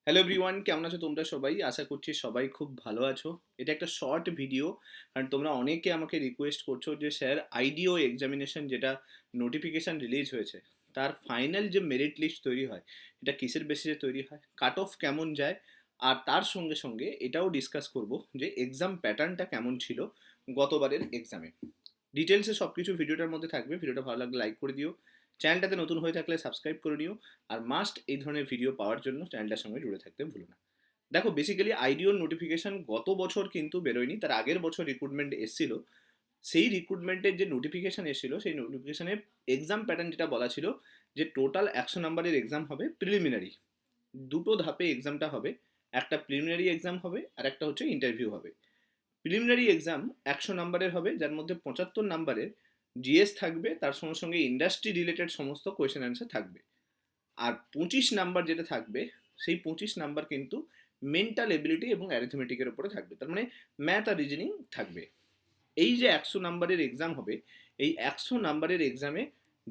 Hello everyone, কেমন আছো তোমরা সবাই? আশা করছি সবাই খুব ভালো আছো। এটা একটা শর্ট ভিডিও, কারণ তোমরা অনেকে আমাকে রিকোয়েস্ট করছো যে স্যার আইডিও এক্সামিনেশন যেটা নোটিফিকেশান রিলিজ হয়েছে তার ফাইনাল যে মেরিট লিস্ট তৈরি হয় এটা কিসের বেসিসে তৈরি হয়, কাট অফ কেমন যায়, আর তার সঙ্গে সঙ্গে এটাও ডিসকাস করব যে এক্সাম প্যাটার্নটা কেমন ছিল গতবারের এক্সামে। ডিটেলসে সব কিছু ভিডিওটার মধ্যে থাকবে। ভিডিওটা ভালো লাগলে লাইক করে দিও, চ্যানেলটাতে নতুন হয়ে থাকলে সাবস্ক্রাইব করে নিও, আর মাস্ট এই ধরনের ভিডিও পাওয়ার জন্য চ্যানেলটার সঙ্গে জুড়ে থাকতে ভুলো না। দেখো, বেসিক্যালি আইডিওর নোটিফিকেশন গত বছর কিন্তু বেরোয়নি, তার আগের বছর রিক্রুটমেন্ট এসেছিল। সেই রিক্রুটমেন্টের যে নোটিফিকেশন এসেছিল সেই নোটিফিকেশনে এক্সাম প্যাটার্ন যেটা বলা ছিল যে টোটাল 100 নম্বরের এক্সাম হবে প্রিলিমিনারি। দুটো ধাপে এক্সামটা হবে, একটা প্রিলিমিনারি এক্সাম হবে আর একটা হচ্ছে ইন্টারভিউ হবে। প্রিলিমিনারি এক্সাম 100 নম্বরের হবে, যার মধ্যে 75 নম্বরের জিএস থাকবে, তার সঙ্গে সঙ্গে ইন্ডাস্ট্রি রিলেটেড সমস্ত কোয়েশ্চেন অ্যান্সার থাকবে। আর 25 নাম্বার যেটা থাকবে, সেই 25 নাম্বার কিন্তু মেন্টাল এবিলিটি এবং অ্যারিথমেটিকের উপরে থাকবে, তার মানে ম্যাথ আর রিজনিং থাকবে। এই যে 100 নম্বরের এক্সাম হবে, এই 100 নম্বরের এক্সামে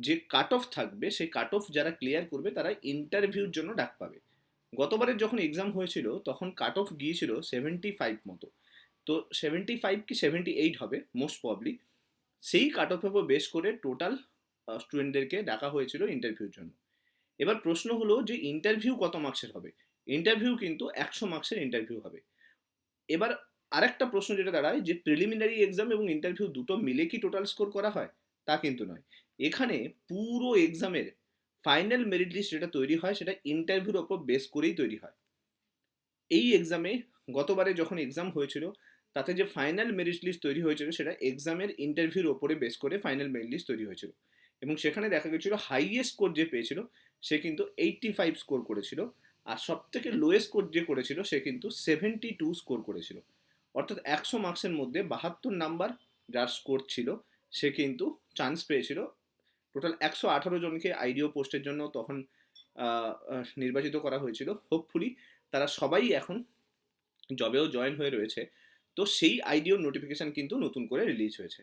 যে কাট অফ থাকবে, সেই কাট অফ যারা ক্লিয়ার করবে তারা ইন্টারভিউর জন্য ডাক পাবে। গতবারের যখন এক্সাম হয়েছিল তখন কাট অফ গিয়েছিল 75 মতো। তো 75 কি 78 হবে মোস্ট প্রবলি। সেই কাট অফের উপর বেস করে টোটাল স্টুডেন্টদেরকে ডাকা হয়েছিল ইন্টারভিউর জন্য। এবার প্রশ্ন হলো যে ইন্টারভিউ কত মার্কসের হবে। ইন্টারভিউ কিন্তু 100 মার্কসের ইন্টারভিউ হবে। এবার আরেকটা প্রশ্ন যেটা দাঁড়ায় যে প্রিলিমিনারি এক্সাম এবং ইন্টারভিউ দুটো মিলে কি টোটাল স্কোর করা হয়, তা কিন্তু নয়। এখানে পুরো এক্সামের ফাইনাল মেরিট লিস্ট যেটা তৈরি হয় সেটা ইন্টারভিউর ওপর বেস করেই তৈরি হয়। এই এক্সামে গতবারে যখন এক্সাম হয়েছিল তাতে যে ফাইনাল মেরিট লিস্ট তৈরি হয়েছিল সেটা এক্সামের ইন্টারভিউর ওপরে বেস করে ফাইনাল মেরিট লিস্ট তৈরি হয়েছিল, এবং সেখানে দেখা গেছিল হাইয়েস্ট স্কোর যে পেয়েছিল সে কিন্তু 85 স্কোর করেছিল, আর সব থেকে লোয়েস্ট স্কোর যে করেছিল সে কিন্তু 72 স্কোর করেছিল। অর্থাৎ 100 মার্কসের মধ্যে 72 নাম্বার যার স্কোর ছিল সে কিন্তু চান্স পেয়েছিল। টোটাল 118 জনকে আইডিও পোস্টের জন্য তখন নির্বাচিত করা হয়েছিল। হোপফুলি তারা সবাই এখন জবেও জয়েন হয়ে রয়েছে। তো সেই আইডিওর নোটিফিকেশান কিন্তু নতুন করে রিলিজ হয়েছে।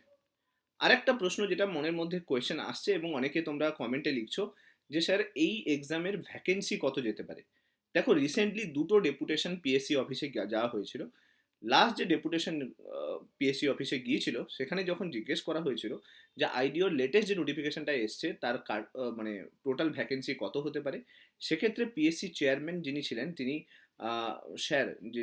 আরেকটা প্রশ্ন যেটা মনের মধ্যে কোয়েশ্চেন আসছে এবং অনেকে তোমরা কমেন্টে লিখছো যে স্যার এই এক্সামের ভ্যাকেন্সি কত যেতে পারে। দেখো, রিসেন্টলি দুটো ডেপুটেশন পিএসসি অফিসে যাওয়া হয়েছিল। লাস্ট যে ডেপুটেশন পিএসসি অফিসে গিয়েছিল সেখানে যখন জিজ্ঞেস করা হয়েছিল যে আইডিওর লেটেস্ট যে নোটিফিকেশনটা এসছে তার মানে টোটাল ভ্যাকেন্সি কত হতে পারে, সেক্ষেত্রে পিএসসি চেয়ারম্যান যিনি ছিলেন তিনি স্যার যে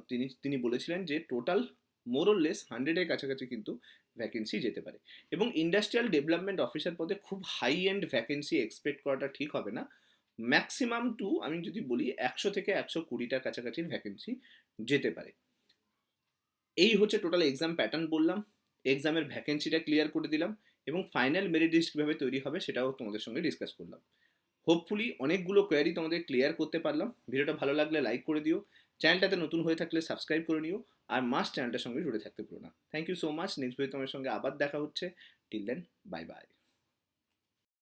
তিনি তিনি বলেছিলেন যে টোটাল মোরলেস 100-এর কাছাকাছি কিন্তু ভ্যাকেন্সি যেতে পারে। এবং ইন্ডাস্ট্রিয়াল ডেভেলপমেন্ট অফিসার পদে খুব হাই এন্ড ভ্যাকেন্সি এক্সপেক্ট করাটা ঠিক হবে না। ম্যাক্সিমাম টু আমি যদি বলি 100 থেকে 120টার কাছাকাছি ভ্যাকেন্সি যেতে পারে। এই হচ্ছে টোটাল এক্সাম প্যাটার্ন বললাম, এক্সামের ভ্যাকেন্সিটা ক্লিয়ার করে দিলাম, এবং ফাইনাল মেরিট লিস্ট কীভাবে তৈরি হবে সেটাও তোমাদের সঙ্গে ডিসকাস করলাম। হোপফুলি অনেকগুলো কোয়ারি তোমাদের ক্লিয়ার করতে পারলাম। ভিডিওটা ভালো লাগলে লাইক করে দিও, চ্যানেলটাতে নতুন হয়ে থাকলে সাবস্ক্রাইব করে নিও, আর মাস্ট চ্যানেলটার সঙ্গে জুড়ে থাকতে ভুলো না। Thank you so much. Next video তোমার সঙ্গে আবার দেখা হচ্ছে। Till then, bye by.